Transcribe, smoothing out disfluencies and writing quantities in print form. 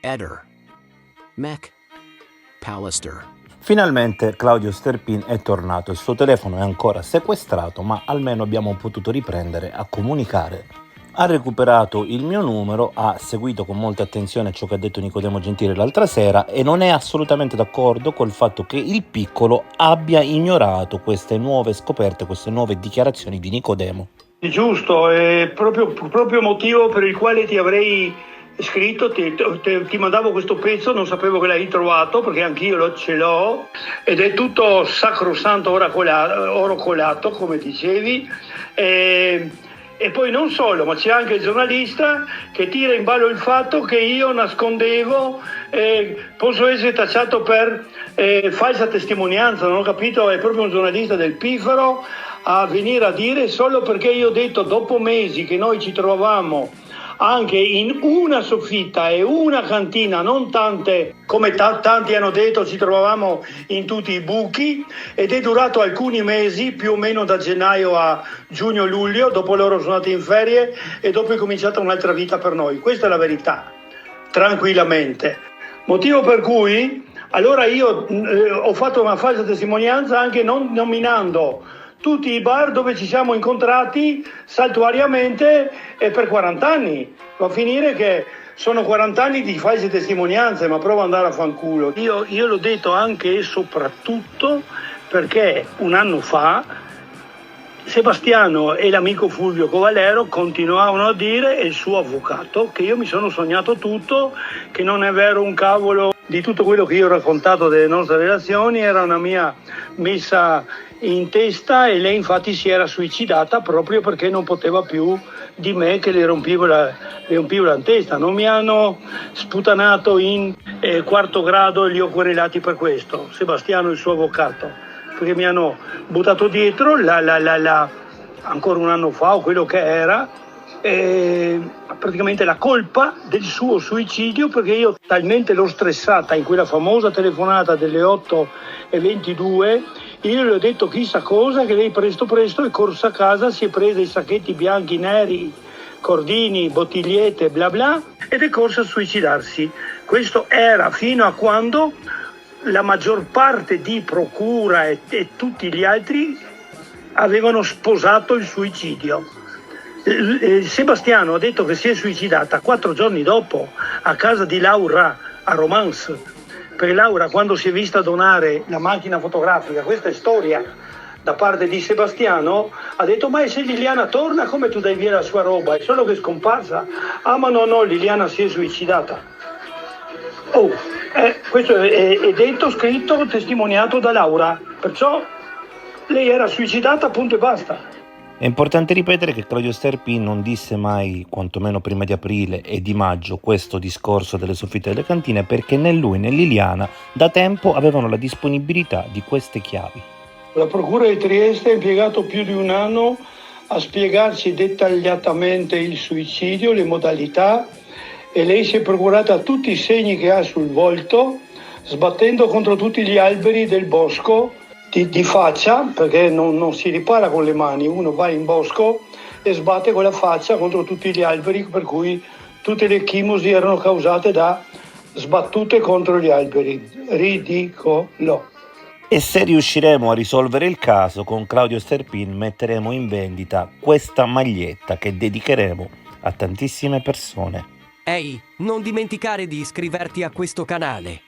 Eder, Mac, Pallister. Finalmente Claudio Sterpin è tornato, il suo telefono è ancora sequestrato, ma almeno abbiamo potuto riprendere a comunicare. Ha recuperato il mio numero, ha seguito con molta attenzione ciò che ha detto Nicodemo Gentile l'altra sera e non è assolutamente d'accordo col fatto che il piccolo abbia ignorato queste nuove scoperte, queste nuove dichiarazioni di Nicodemo. Giusto, è proprio motivo per il quale ti avrei scritto, ti mandavo questo pezzo, non sapevo che l'hai trovato perché anch'io ce l'ho ed è tutto sacrosanto oro colato, come dicevi. E poi non solo, ma c'è anche il giornalista che tira in ballo il fatto che io nascondevo, posso essere tacciato per falsa testimonianza, non ho capito, è proprio un giornalista del Pifaro a venire a dire solo perché io ho detto dopo mesi che noi ci trovavamo anche in una soffitta e una cantina, non tante come tanti hanno detto, ci trovavamo in tutti i buchi ed è durato alcuni mesi, più o meno da gennaio a giugno-luglio, dopo loro sono andati in ferie e dopo è cominciata un'altra vita per noi. Questa è la verità, tranquillamente. Motivo per cui allora io ho fatto una falsa testimonianza anche non nominando tutti i bar dove ci siamo incontrati saltuariamente e per 40 anni. Va a finire che sono 40 anni di false testimonianze, ma provo ad andare a fanculo. Io l'ho detto anche e soprattutto perché un anno fa Sebastiano e l'amico Fulvio Covalero continuavano a dire, e il suo avvocato, che io mi sono sognato tutto, che non è vero un cavolo di tutto quello che io ho raccontato delle nostre relazioni, era una mia messa in testa e lei infatti si era suicidata proprio perché non poteva più di me che le rompivo la testa. Non mi hanno sputanato in quarto grado e li ho querelati per questo, Sebastiano e il suo avvocato, perché mi hanno buttato dietro ancora un anno fa o quello che era, praticamente la colpa del suo suicidio, perché io talmente l'ho stressata in quella famosa telefonata delle 8:22, io le ho detto chissà cosa, che lei presto è corsa a casa, si è presa i sacchetti bianchi, neri, cordini, bottigliette, bla bla, ed è corsa a suicidarsi. Questo era fino a quando la maggior parte di procura e tutti gli altri avevano sposato il suicidio. Sebastiano ha detto che si è suicidata 4 giorni dopo a casa di Laura a Romance, perché Laura, quando si è vista donare la macchina fotografica, questa è storia da parte di Sebastiano, ha detto ma se Liliana torna come tu dai via la sua roba? È solo che è scomparsa? Ah ma no, Liliana si è suicidata. Questo è detto, scritto, testimoniato da Laura, perciò lei era suicidata, punto e basta. È importante ripetere che Claudio Sterpin non disse mai, quantomeno prima di aprile e di maggio, questo discorso delle soffitte delle cantine, perché né lui né Liliana da tempo avevano la disponibilità di queste chiavi. La Procura di Trieste ha impiegato più di un anno a spiegarci dettagliatamente il suicidio, le modalità, e lei si è procurata tutti i segni che ha sul volto, sbattendo contro tutti gli alberi del bosco di faccia, perché non si ripara con le mani, uno va in bosco e sbatte con la faccia contro tutti gli alberi, per cui tutte le chimosi erano causate da sbattute contro gli alberi. Ridicolo. E se riusciremo a risolvere il caso, con Claudio Sterpin metteremo in vendita questa maglietta che dedicheremo a tantissime persone. Ehi, non dimenticare di iscriverti a questo canale.